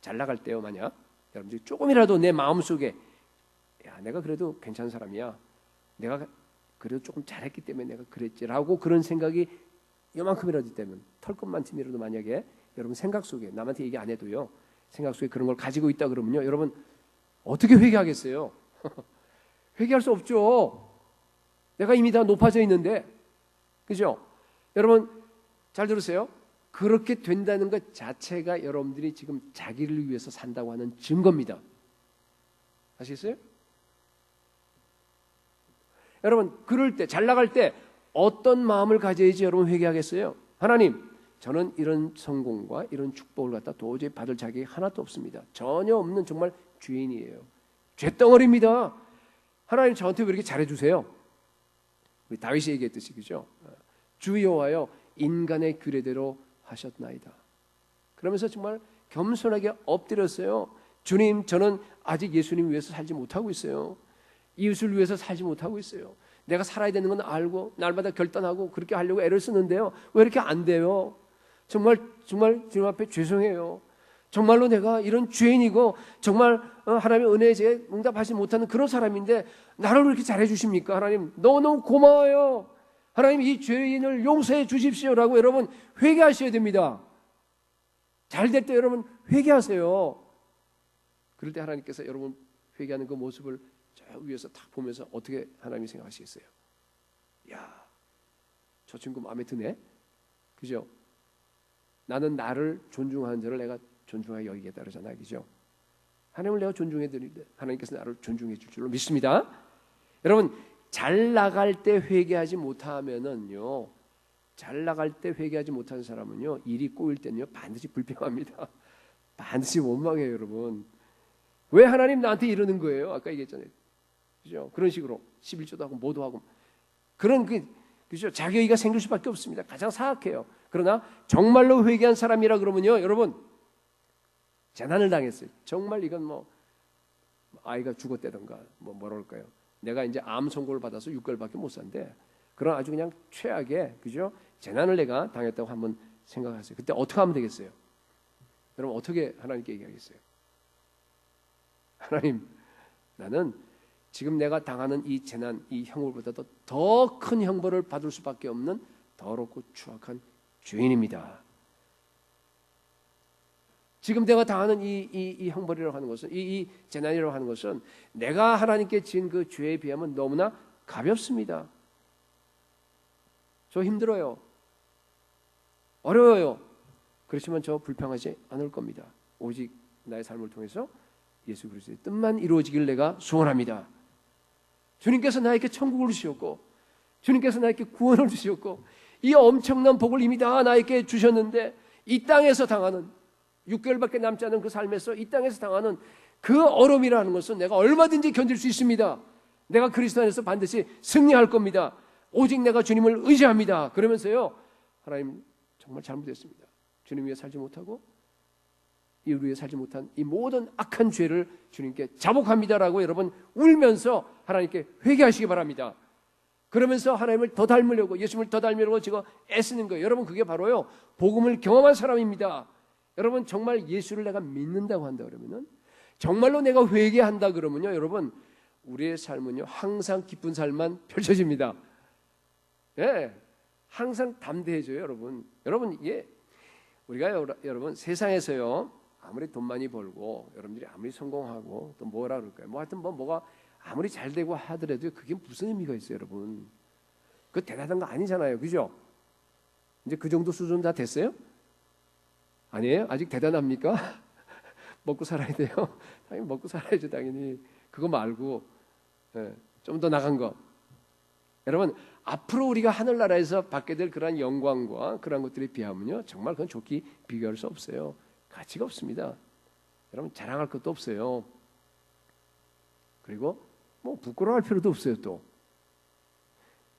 잘 나갈 때요, 만약 여러분들이 조금이라도 내 마음속에 내가 그래도 괜찮은 사람이야, 내가 그래도 조금 잘했기 때문에 내가 그랬지라고 그런 생각이 요만큼이라도 되면, 털끝만큼이라도 만약에 여러분 생각 속에, 남한테 얘기 안 해도요, 생각 속에 그런 걸 가지고 있다 그러면요, 여러분 어떻게 회개하겠어요? 회개할 수 없죠. 내가 이미 다 높아져 있는데, 그죠? 여러분 잘 들으세요. 그렇게 된다는 것 자체가 여러분들이 지금 자기를 위해서 산다고 하는 증거입니다. 아시겠어요? 여러분, 그럴 때, 잘 나갈 때 어떤 마음을 가져야지 여러분 회개하겠어요? 하나님, 저는 이런 성공과 이런 축복을 갖다 도저히 받을 자격이 하나도 없습니다. 전혀 없는 정말 죄인이에요. 죄덩어리입니다. 하나님 저한테 왜 이렇게 잘해주세요? 우리 다윗이 얘기했듯이, 그죠? 주 여호와여, 인간의 규례대로 하셨나이다. 그러면서 정말 겸손하게 엎드렸어요. 주님, 저는 아직 예수님 위해서 살지 못하고 있어요. 이웃을 위해서 살지 못하고 있어요. 내가 살아야 되는 건 알고 날마다 결단하고 그렇게 하려고 애를 쓰는데요. 왜 이렇게 안 돼요? 정말 주님 앞에 죄송해요. 정말로 내가 이런 죄인이고 정말 하나님의 은혜에 제가 응답하지 못하는 그런 사람인데 나를 왜 이렇게 잘해 주십니까? 하나님 너무너무 고마워요. 하나님 이 죄인을 용서해 주십시오라고 여러분 회개하셔야 됩니다. 잘 될 때 여러분 회개하세요. 그럴 때 하나님께서 여러분 회개하는 그 모습을 저 위에서 딱 보면서 어떻게 하나님이 생각하시겠어요? 야, 저 친구 마음에 드네? 그죠? 나는 나를 존중하는 자를 내가 존중하게 여기겠다 그러잖아요. 그죠? 하나님을 내가 존중해 드리는데 하나님께서 나를 존중해 줄 줄로 믿습니다. 여러분 잘 나갈 때 회개하지 못하면은요, 잘 나갈 때 회개하지 못하는 사람은요, 일이 꼬일 때는요 반드시 불평합니다. 반드시 원망해요, 여러분. 왜 하나님 나한테 이러는 거예요? 아까 얘기했잖아요. 그죠? 그런 식으로 11조도 하고 뭐도 하고 그런 그죠? 자기의가 생길 수밖에 없습니다. 가장 사악해요. 그러나 정말로 회개한 사람이라 그러면요, 여러분 재난을 당했어요. 정말 이건 뭐 아이가 죽었다던가 뭐라 할까요? 내가 이제 암 선고를 받아서 6개월밖에 못 산대. 그런 아주 그냥 최악의 그죠? 재난을 내가 당했다고 한번 생각하세요. 그때 어떻게 하면 되겠어요? 여러분 어떻게 하나님께 얘기하겠어요? 하나님, 나는 지금 내가 당하는 이 재난, 이 형벌보다도 더 큰 형벌을 받을 수밖에 없는 더럽고 추악한 죄인입니다. 지금 내가 당하는 이 형벌이라고 하는 것은 이 재난이라고 하는 것은 내가 하나님께 지은 그 죄에 비하면 너무나 가볍습니다. 저 힘들어요. 어려워요. 그렇지만 저 불평하지 않을 겁니다. 오직 나의 삶을 통해서 예수 그리스도의 뜻만 이루어지길 내가 소원합니다. 주님께서 나에게 천국을 주셨고 주님께서 나에게 구원을 주셨고 이 엄청난 복을 이미 다 나에게 주셨는데 이 땅에서 당하는 6개월밖에 남지 않은 그 삶에서 이 땅에서 당하는 그 어려움이라는 것은 내가 얼마든지 견딜 수 있습니다. 내가 그리스도 안에서 반드시 승리할 겁니다. 오직 내가 주님을 의지합니다. 그러면서요, 하나님 정말 잘못했습니다. 주님 위해 살지 못하고 이웃 위해 살지 못한 이 모든 악한 죄를 주님께 자복합니다라고 여러분 울면서 하나님께 회개하시기 바랍니다. 그러면서 하나님을 더 닮으려고, 예수님을 더 닮으려고 지금 애쓰는 거예요. 여러분 그게 바로요 복음을 경험한 사람입니다. 여러분 정말 예수를 내가 믿는다고 한다 그러면은, 정말로 내가 회개한다 그러면요, 여러분 우리의 삶은요 항상 기쁜 삶만 펼쳐집니다. 예, 항상 담대해져요, 여러분. 여러분 이게 우리가 여러분 세상에서요 아무리 돈 많이 벌고 여러분들이 아무리 성공하고 또 뭐라 그럴까요? 뭐 하여튼 뭐가 아무리 잘 되고 하더라도 그게 무슨 의미가 있어요, 여러분? 그 대단한 거 아니잖아요, 그죠? 이제 그 정도 수준 다 됐어요? 아니에요? 아직 대단합니까? 먹고 살아야 돼요. 당연히 먹고 살아야죠, 당연히. 그거 말고 좀 더 나간 거. 여러분 앞으로 우리가 하늘나라에서 받게 될 그런 영광과 그런 것들에 비하면요 정말 그건 좋게 비교할 수 없어요. 가치가 없습니다. 여러분 자랑할 것도 없어요. 그리고 뭐 부끄러워할 필요도 없어요. 또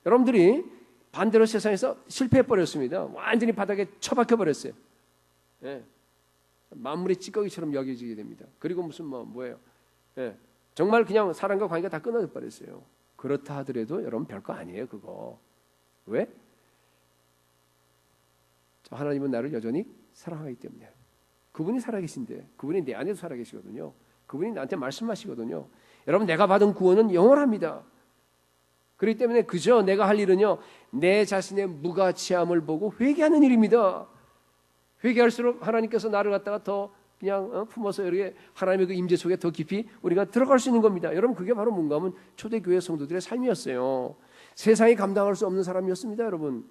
여러분들이 반대로 세상에서 실패해버렸습니다. 완전히 바닥에 처박혀 버렸어요. 예. 만물의 찌꺼기처럼 여겨지게 됩니다. 그리고 무슨 뭐예요? 예. 정말 그냥 사람과 관계가 다 끊어져 버렸어요. 그렇다 하더라도 여러분 별거 아니에요, 그거. 왜? 하나님은 나를 여전히 사랑하기 때문에. 그분이 살아계신데, 그분이 내 안에서 살아계시거든요. 그분이 나한테 말씀하시거든요. 여러분 내가 받은 구원은 영원합니다. 그렇기 때문에 그저 내가 할 일은요 내 자신의 무가치함을 보고 회개하는 일입니다. 회개할수록 하나님께서 나를 갖다가 더 그냥 품어서 이렇게 하나님의 그 임재 속에 더 깊이 우리가 들어갈 수 있는 겁니다. 여러분 그게 바로 뭔가 하면 초대교회 성도들의 삶이었어요. 세상이 감당할 수 없는 사람이었습니다, 여러분.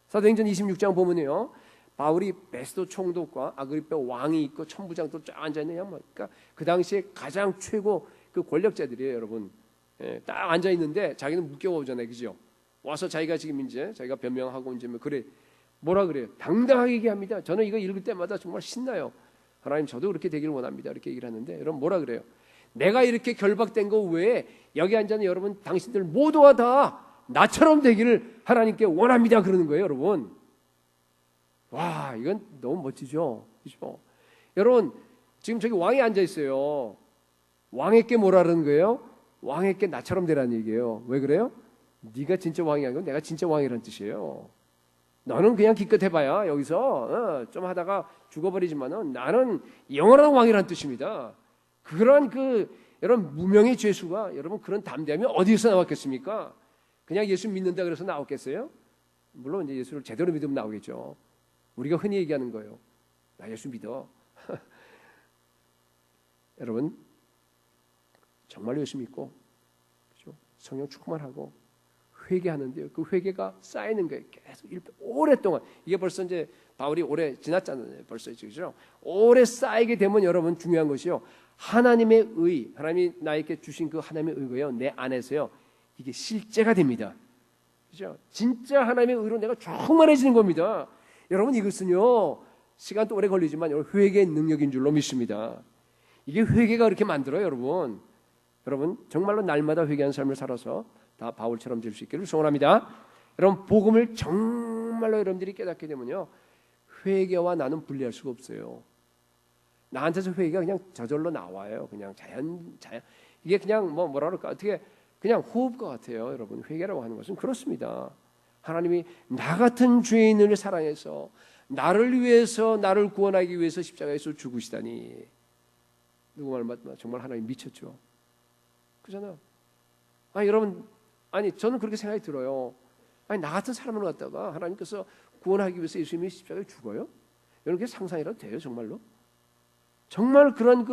사도행전 26장 보면요 바울이 베스도 총독과 아그리파 왕이 있고 천부장도 쫙 앉아있는 그러니까 그 당시에 가장 최고 그 권력자들이에요, 여러분. 예, 딱 앉아있는데 자기는 묶여오잖아요, 그죠? 와서 자기가 지금 이제 자기가 변명하고 이제 그래 뭐라 그래요? 당당하게 얘기합니다. 저는 이거 읽을 때마다 정말 신나요. 하나님 저도 그렇게 되기를 원합니다. 이렇게 얘기를 하는데 여러분 뭐라 그래요? 내가 이렇게 결박된 거 외에 여기 앉아있는 여러분 당신들 모두가 다 나처럼 되기를 하나님께 원합니다. 그러는 거예요, 여러분. 와, 이건 너무 멋지죠? 그렇죠? 여러분 지금 저기 왕이 앉아있어요. 왕에게 뭐라 그러는 거예요? 왕에게 나처럼 되라는 얘기예요. 왜 그래요? 네가 진짜 왕이 아니고 내가 진짜 왕이라는 뜻이에요. 너는 그냥 기껏 해봐야 여기서 좀 하다가 죽어버리지만은 나는 영원한 왕이라는 뜻입니다. 그런 여러분 무명의 죄수가 여러분 그런 담대함이 어디서 나왔겠습니까? 그냥 예수 믿는다 그래서 나왔겠어요? 물론 이제 예수를 제대로 믿으면 나오겠죠. 우리가 흔히 얘기하는 거예요. 나 예수 믿어. 여러분 정말 예수 믿고 그렇죠? 성령 충만하고 회개하는데요. 그 회개가 쌓이는 거예요. 계속 오랫동안. 이게 벌써 이제 바울이 오래 지났잖아요. 벌써 그죠? 오래 쌓이게 되면 여러분 중요한 것이요. 하나님의 의, 하나님이 나에게 주신 그 하나님의 의가요. 내 안에서요. 이게 실제가 됩니다. 그죠? 진짜 하나님의 의로 내가 충만해지는 겁니다. 여러분 이것은요. 시간도 오래 걸리지만 회개의 능력인 줄로 믿습니다. 이게 회개가 그렇게 만들어요, 여러분. 여러분 정말로 날마다 회개하는 삶을 살아서 다 바울처럼 될 수 있기를 소원합니다. 여러분 복음을 정말로 여러분들이 깨닫게 되면요. 회개와 나는 분리할 수가 없어요. 나한테서 회개가 그냥 저절로 나와요. 그냥 자연 이게 그냥 뭐라 그럴까 어떻게 그냥 호흡과 같아요. 여러분 회개라고 하는 것은 그렇습니다. 하나님이 나 같은 죄인을 사랑해서 나를 위해서 나를 구원하기 위해서 십자가에서 죽으시다니 누구 말 맞나 정말 하나님 미쳤죠. 그잖아요. 여러분 저는 그렇게 생각이 들어요. 나 같은 사람을 갖다가 하나님께서 구원하기 위해서 예수님이 십자가에 죽어요? 여러분 그게 상상이라도 돼요, 정말로? 정말 그런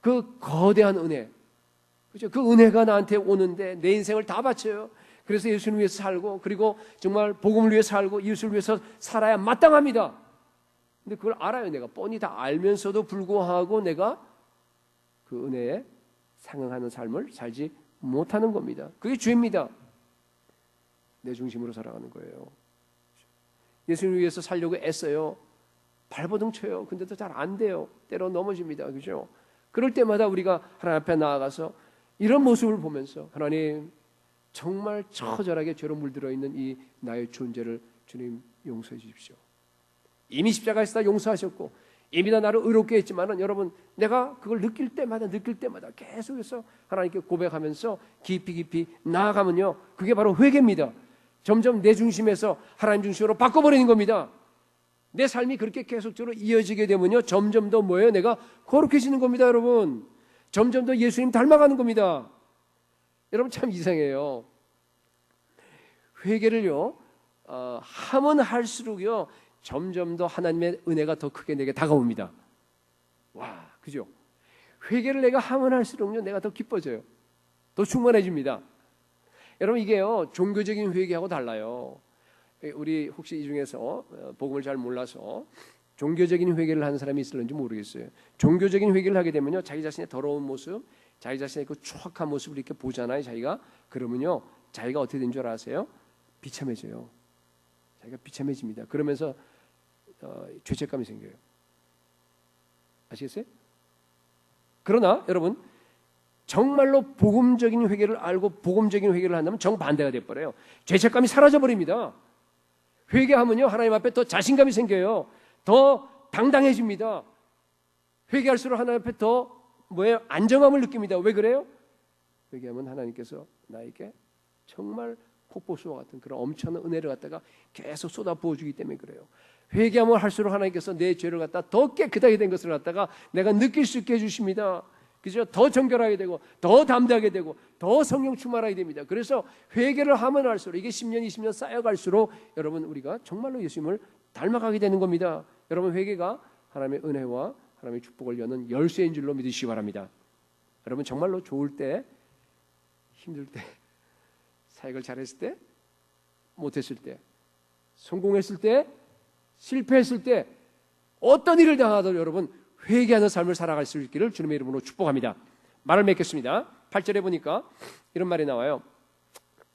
그 거대한 은혜, 그죠? 그 은혜가 나한테 오는데 내 인생을 다 바쳐요. 그래서 예수님을 위해서 살고 그리고 정말 복음을 위해서 살고 이웃을 위해서 살아야 마땅합니다. 근데 그걸 알아요. 내가 뻔히 다 알면서도 불구하고 내가 그 은혜에 상응하는 삶을 살지 못하는 겁니다. 그게 죄입니다. 내 중심으로 살아가는 거예요. 예수님을 위해서 살려고 애써요. 발버둥 쳐요. 근데도 잘 안 돼요. 때로 넘어집니다. 그죠? 그럴 때마다 우리가 하나님 앞에 나아가서 이런 모습을 보면서 하나님 정말 처절하게 죄로 물들어 있는 이 나의 존재를 주님 용서해 주십시오. 이미 십자가에서 다 용서하셨고 이미 다 나를 의롭게 했지만은 여러분 내가 그걸 느낄 때마다 계속해서 하나님께 고백하면서 깊이 나아가면요. 그게 바로 회개입니다. 점점 내 중심에서 하나님 중심으로 바꿔버리는 겁니다. 내 삶이 그렇게 계속적으로 이어지게 되면요. 점점 더 뭐예요? 내가 거룩해지는 겁니다. 여러분. 점점 더 예수님 닮아가는 겁니다. 여러분 참 이상해요. 회개를요. 하면 할수록요. 점점 더 하나님의 은혜가 더 크게 내게 다가옵니다. 와, 그죠? 회개를 내가 하면 할수록요. 내가 더 기뻐져요. 더 충만해집니다. 여러분 이게요. 종교적인 회개하고 달라요. 우리 혹시 이 중에서 복음을 잘 몰라서 종교적인 회개를 하는 사람이 있을는지 모르겠어요. 종교적인 회개를 하게 되면요. 자기 자신의 더러운 모습, 자기 자신의 그 추악한 모습을 이렇게 보잖아요. 자기가 그러면요. 자기가 어떻게 된 줄 아세요? 비참해져요. 자기가 비참해집니다. 그러면서 죄책감이 생겨요. 아시겠어요? 그러나 여러분 정말로 복음적인 회개를 알고 복음적인 회개를 한다면 정반대가 돼버려요. 죄책감이 사라져버립니다. 회개하면요 하나님 앞에 더 자신감이 생겨요. 더 당당해집니다. 회개할수록 하나님 앞에 더 안정감을 느낍니다. 왜 그래요? 회개하면 하나님께서 나에게 정말 폭포수와 같은 그런 엄청난 은혜를 갖다가 계속 쏟아 부어주기 때문에 그래요. 회개하면 할수록 하나님께서 내 죄를 갖다 더 깨끗하게 된 것을 갖다가 내가 느낄 수 있게 해주십니다. 그죠? 더 정결하게 되고 더 담대하게 되고 더 성령 충만하게 됩니다. 그래서 회개를 하면 할수록 이게 10년 20년 쌓여갈수록 여러분 우리가 정말로 예수님을 닮아가게 되는 겁니다. 여러분 회개가 하나님의 은혜와 하나님의 축복을 여는 열쇠인 줄로 믿으시기 바랍니다. 여러분 정말로 좋을 때 힘들 때 사역을 잘했을 때 못했을 때 성공했을 때 실패했을 때 어떤 일을 당하더라도 여러분 회개하는 삶을 살아갈 수 있기를 주님의 이름으로 축복합니다. 말을 맺겠습니다. 8절에 보니까 이런 말이 나와요.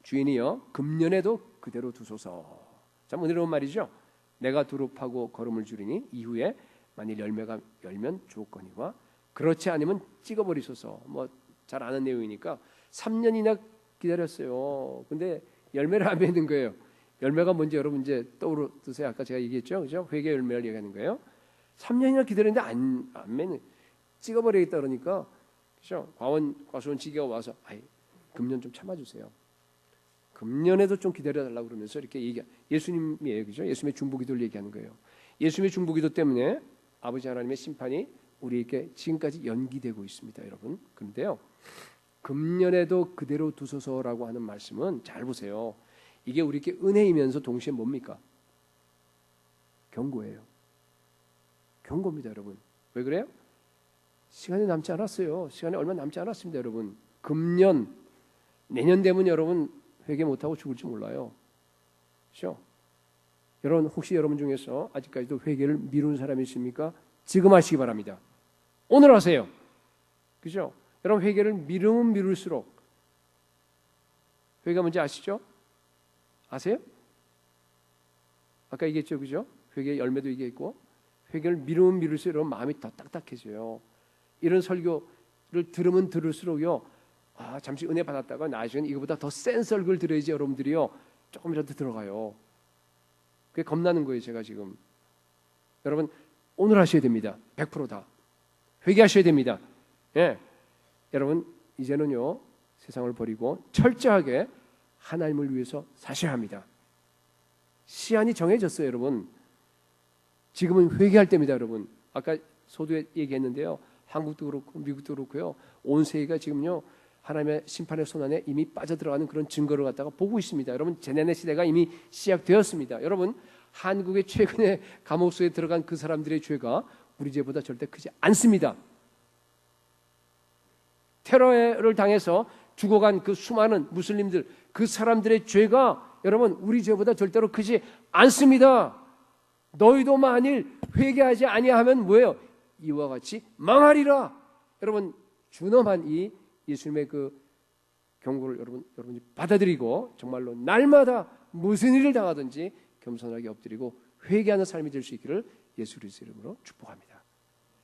주인이여 금년에도 그대로 두소서. 참 은혜로운 말이죠. 내가 두릅하고 걸음을 줄이니 이후에 만일 열매가 열면 좋거니와 그렇지 않으면 찍어버리소서. 잘 아는 내용이니까 3년이나 기다렸어요. 근데 열매를 안 맺는 거예요. 열매가 뭔지 여러분 이제 떠오르세요. 아까 제가 얘기했죠. 그죠? 회개 열매를 얘기하는 거예요. 3년이나 기다렸는데 안 맺는 찍어버리겠다 그러니까 그렇죠? 과수원 지기가 와서 금년 좀 참아주세요. 금년에도 좀 기다려달라고 그러면서 이렇게 예수님이에요, 그죠? 예수님의 중보기도를 얘기하는 거예요. 예수님의 중보기도 때문에 아버지 하나님의 심판이 우리에게 지금까지 연기되고 있습니다, 여러분. 그런데요, 금년에도 그대로 두소서라고 하는 말씀은 잘 보세요. 이게 우리에게 은혜이면서 동시에 뭡니까? 경고예요. 경고입니다, 여러분. 왜 그래요? 시간이 남지 않았어요. 시간이 얼마 남지 않았습니다, 여러분. 금년, 내년 되면 여러분 회개 못하고 죽을지 몰라요. 그렇죠? 여러분 혹시 여러분 중에서 아직까지도 회개를 미룬 사람이 있습니까? 지금 하시기 바랍니다. 오늘 하세요. 그죠? 여러분 회개를 미루면 미룰수록 회개가 뭔지 아시죠? 아세요? 아까 얘기했죠, 그죠? 회개의 열매도 얘기했고 회개를 미루면 미룰수록 여러분 마음이 더 딱딱해져요. 이런 설교를 들으면 들을수록요, 잠시 은혜 받았다가 나중에 이거보다 더 센 설교를 들어야지 여러분들이요 조금이라도 들어가요. 그게 겁나는 거예요, 제가 지금. 여러분 오늘 하셔야 됩니다. 100%다. 회개하셔야 됩니다. 예, 여러분 이제는요 세상을 버리고 철저하게 하나님을 위해서 사셔야 합니다. 시한이 정해졌어요, 여러분. 지금은 회개할 때입니다, 여러분. 아까 소두에 얘기했는데요. 한국도 그렇고 미국도 그렇고요. 온 세계가 지금요 하나님의 심판의 손안에 이미 빠져들어가는 그런 증거를 갖다가 보고 있습니다. 여러분 재난의 시대가 이미 시작되었습니다. 여러분 한국의 최근에 감옥 속에 들어간 그 사람들의 죄가 우리 죄보다 절대 크지 않습니다. 테러를 당해서 죽어간 그 수많은 무슬림들, 그 사람들의 죄가 여러분 우리 죄보다 절대로 크지 않습니다. 너희도 만일 회개하지 아니하면 뭐예요? 이와 같이 망하리라. 여러분 준엄한 이 예수님의 그 경고를 여러분이 받아들이고 정말로 날마다 무슨 일을 당하든지 겸손하게 엎드리고 회개하는 삶이 될 수 있기를 예수 그리스도의 이름으로 축복합니다.